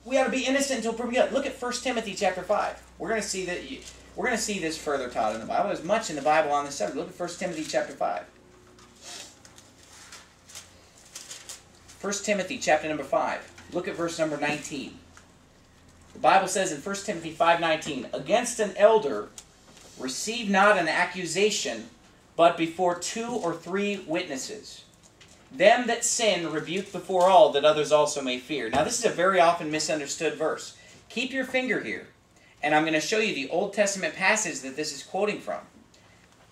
we ought to be innocent until proven guilty. Look at 1 Timothy chapter 5. We're going to see that. We're going to see this further taught in the Bible. There's much in the Bible on this subject. Look at 1 Timothy chapter 5. 1 Timothy chapter number 5. Look at verse number 19. The Bible says in 1 Timothy 5:19, "Against an elder receive not an accusation, but before 2 or 3 witnesses. Them that sin rebuke before all, that others also may fear." Now this is a very often misunderstood verse. Keep your finger here, and I'm going to show you the Old Testament passage that this is quoting from.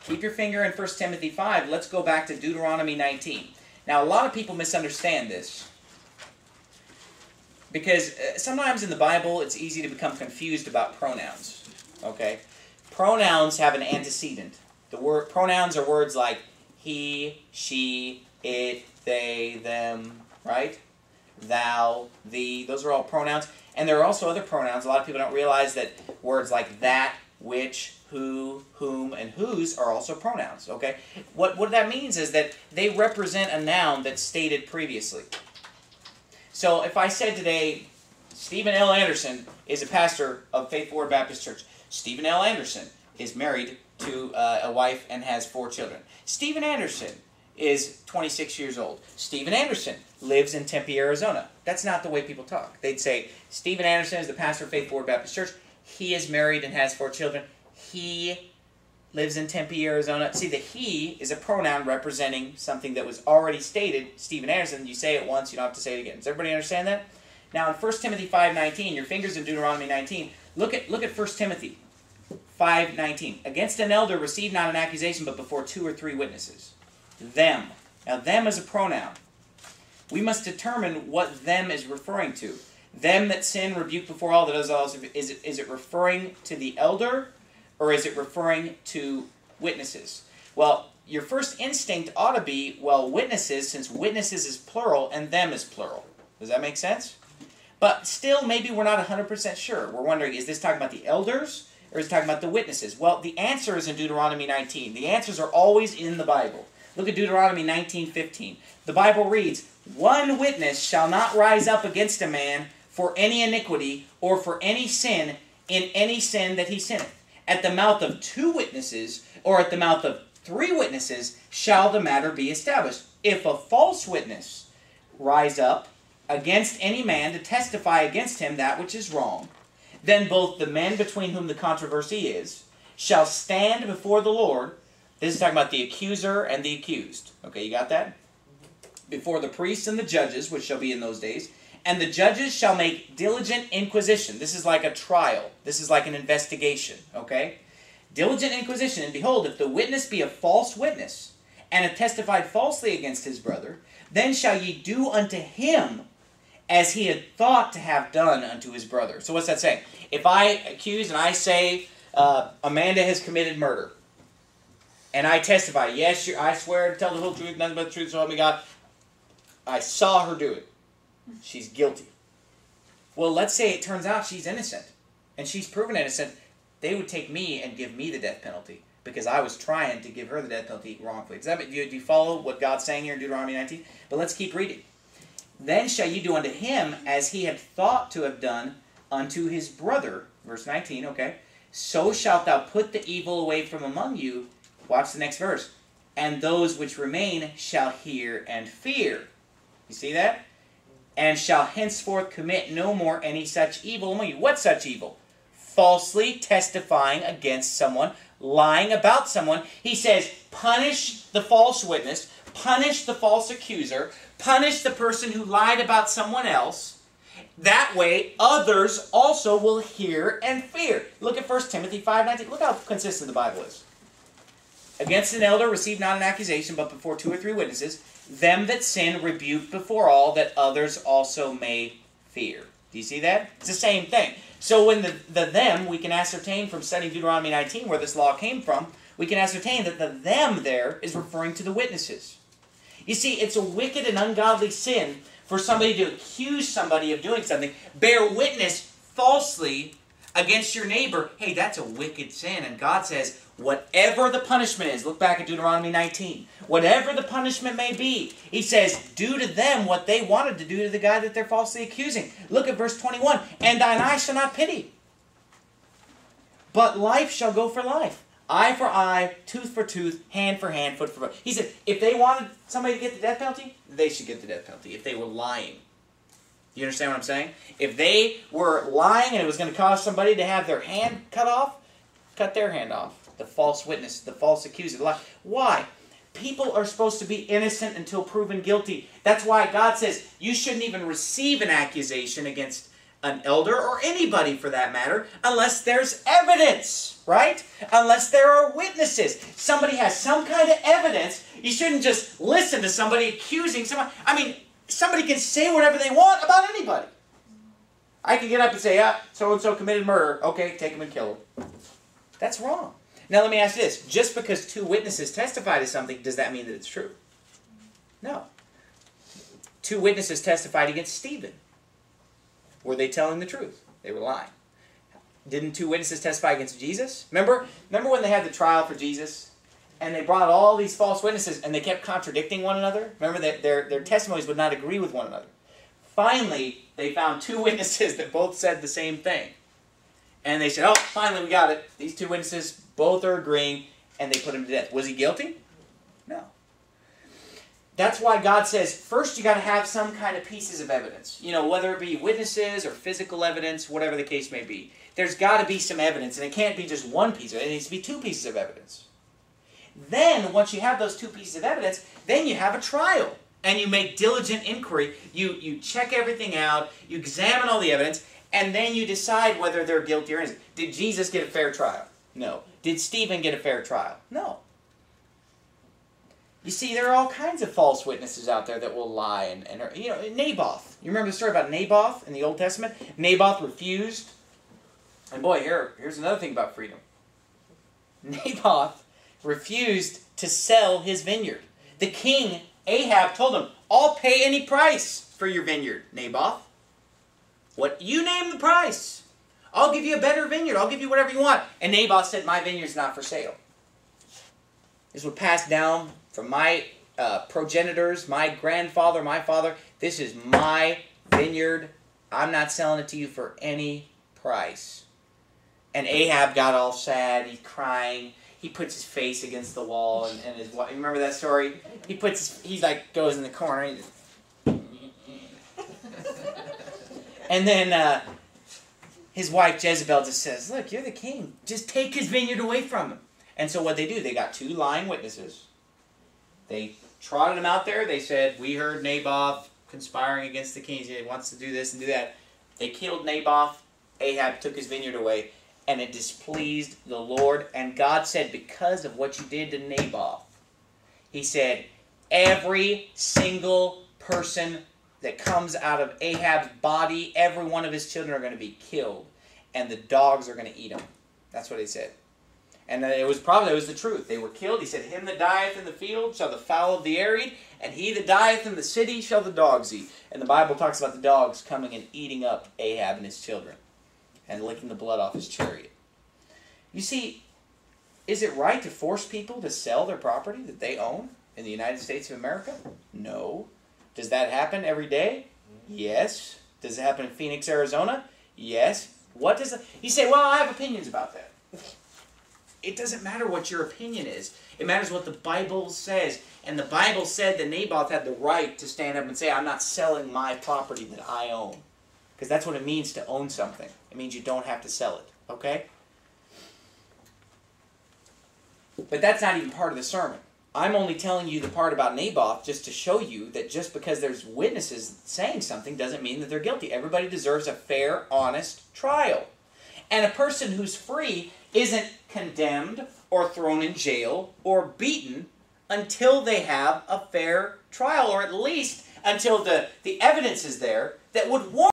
Keep your finger in 1 Timothy 5. Let's go back to Deuteronomy 19. Now a lot of people misunderstand this, because sometimes in the Bible it's easy to become confused about pronouns. Okay? Pronouns have an antecedent. The word pronouns are words like he, she, it, they, them, right? Thou, thee. Those are all pronouns. And there are also other pronouns. A lot of people don't realize that words like that, which, who, whom, and whose are also pronouns. Okay? What that means is that they represent a noun that's stated previously. So if I said today, Stephen L. Anderson is a pastor of Faithful Word Baptist Church. Stephen L. Anderson is married to a wife and has 4 children. Stephen Anderson is 26 years old. Stephen Anderson lives in Tempe, Arizona. That's not the way people talk. They'd say, Stephen Anderson is the pastor of Faithful Word Baptist Church. He is married and has 4 children. He lives in Tempe, Arizona. See, the he is a pronoun representing something that was already stated. Stephen Anderson, you say it once, you don't have to say it again. Does everybody understand that? Now in 1 Timothy 5:19, your finger's in Deuteronomy 19. Look at 1 Timothy 5:19. "Against an elder receive not an accusation, but before 2 or 3 witnesses." Them. Now them is a pronoun. We must determine what them is referring to. Them that sin rebuke before all, that is it referring to the elder, or is it referring to witnesses? Well, your first instinct ought to be, well, witnesses, since witnesses is plural and them is plural. Does that make sense? But still, maybe we're not 100% sure. We're wondering, is this talking about the elders, or is it talking about the witnesses? Well, the answer is in Deuteronomy 19. The answers are always in the Bible. Look at Deuteronomy 19:15. The Bible reads, "One witness shall not rise up against a man for any iniquity or for any sin in any sin that he sinneth. At the mouth of 2 witnesses or at the mouth of 3 witnesses shall the matter be established. If a false witness rise up against any man to testify against him that which is wrong, then both the men between whom the controversy is shall stand before the Lord." This is talking about the accuser and the accused. Okay, you got that? "Before the priests and the judges, which shall be in those days, and the judges shall make diligent inquisition." This is like a trial. This is like an investigation. Okay? "Diligent inquisition, and behold, if the witness be a false witness, and have testified falsely against his brother, then shall ye do unto him as he had thought to have done unto his brother." So what's that saying? If I accuse and I say, Amanda has committed murder, and I testify, yes, I swear to tell the whole truth, nothing but the truth, so help me God, I saw her do it. She's guilty. Well, let's say it turns out she's innocent, and she's proven innocent. They would take me and give me the death penalty, because I was trying to give her the death penalty wrongfully. Do you follow what God's saying here in Deuteronomy 19? But let's keep reading. "Then shall you do unto him as he had thought to have done unto his brother." Verse 19, okay. "So shalt thou put the evil away from among you." Watch the next verse. "And those which remain shall hear and fear." You see that? "And shall henceforth commit no more any such evil among you." What such evil? Falsely testifying against someone, lying about someone. He says, punish the false witness, punish the false accuser, punish the person who lied about someone else. That way, others also will hear and fear. Look at 1 Timothy 5:19. Look how consistent the Bible is. "Against an elder receive not an accusation, but before 2 or 3 witnesses. Them that sin rebuke before all, that others also may fear." Do you see that? It's the same thing. So when the them, we can ascertain from studying Deuteronomy 19, where this law came from, we can ascertain that the them there is referring to the witnesses. You see, it's a wicked and ungodly sin for somebody to accuse somebody of doing something, bear witness falsely against your neighbor, hey, that's a wicked sin. And God says, whatever the punishment is, look back at Deuteronomy 19, whatever the punishment may be, He says, do to them what they wanted to do to the guy that they're falsely accusing. Look at verse 21, and thine eye shall not pity, but life shall go for life. Eye for eye, tooth for tooth, hand for hand, foot for foot. He said, if they wanted somebody to get the death penalty, they should get the death penalty if they were lying. You understand what I'm saying? If they were lying and it was going to cause somebody to have their hand cut off, cut their hand off. The false witness, the false accuser, the lie. Why? People are supposed to be innocent until proven guilty. That's why God says you shouldn't even receive an accusation against an elder, or anybody for that matter, unless there's evidence, right? Unless there are witnesses. Somebody has some kind of evidence. You shouldn't just listen to somebody accusing somebody. I mean, somebody can say whatever they want about anybody. I can get up and say, so-and-so committed murder. Okay, take him and kill him. That's wrong. Now let me ask you this. Just because two witnesses testify to something, does that mean that it's true? No. Two witnesses testified against Stephen. Were they telling the truth? They were lying. Didn't two witnesses testify against Jesus? Remember when they had the trial for Jesus? And they brought all these false witnesses and they kept contradicting one another? Remember that their testimonies would not agree with one another. Finally, they found two witnesses that both said the same thing. And they said, oh, finally we got it. These two witnesses both are agreeing, and they put him to death. Was he guilty? No. That's why God says, first you got to have some kind of pieces of evidence. You know, whether it be witnesses or physical evidence, whatever the case may be. There's got to be some evidence, and it can't be just one piece of it. It needs to be two pieces of evidence. Then, once you have those two pieces of evidence, then you have a trial. And you make diligent inquiry. You check everything out. You examine all the evidence. And then you decide whether they're guilty or innocent. Did Jesus get a fair trial? No. Did Stephen get a fair trial? No. You see, there are all kinds of false witnesses out there that will lie. And you know, Naboth. You remember the story about Naboth in the Old Testament? Naboth refused. And boy, here's another thing about freedom. Naboth refused to sell his vineyard. The king, Ahab, told him, I'll pay any price for your vineyard, Naboth. What you name the price. I'll give you a better vineyard. I'll give you whatever you want. And Naboth said, my vineyard's not for sale. This would pass down from my progenitors, my grandfather, my father. This is my vineyard. I'm not selling it to you for any price. And Ahab got all sad. He's crying. He puts his face against the wall. And his wife, remember that story? He like goes in the corner. And and then his wife Jezebel just says, look, you're the king. Just take his vineyard away from him. And so what they do, they got two lying witnesses. They trotted him out there. They said, we heard Naboth conspiring against the king. He wants to do this and do that. They killed Naboth. Ahab took his vineyard away. And it displeased the Lord. And God said, because of what you did to Naboth, He said, every single person that comes out of Ahab's body, every one of his children are going to be killed. And the dogs are going to eat them. That's what He said. And it was the truth. They were killed. He said, him that dieth in the field shall the fowl of the air eat, and he that dieth in the city shall the dogs eat. And the Bible talks about the dogs coming and eating up Ahab and his children, and licking the blood off his chariot. You see, is it right to force people to sell their property that they own in the United States of America? No. Does that happen every day? Yes. Does it happen in Phoenix, Arizona? Yes. What does you say, well, I have opinions about that. It doesn't matter what your opinion is. It matters what the Bible says. And the Bible said that Naboth had the right to stand up and say, I'm not selling my property that I own. Because that's what it means to own something. It means you don't have to sell it. Okay? But that's not even part of the sermon. I'm only telling you the part about Naboth just to show you that just because there's witnesses saying something doesn't mean that they're guilty. Everybody deserves a fair, honest trial. And a person who's free isn't condemned or thrown in jail or beaten until they have a fair trial, or at least until the evidence is there that would warrant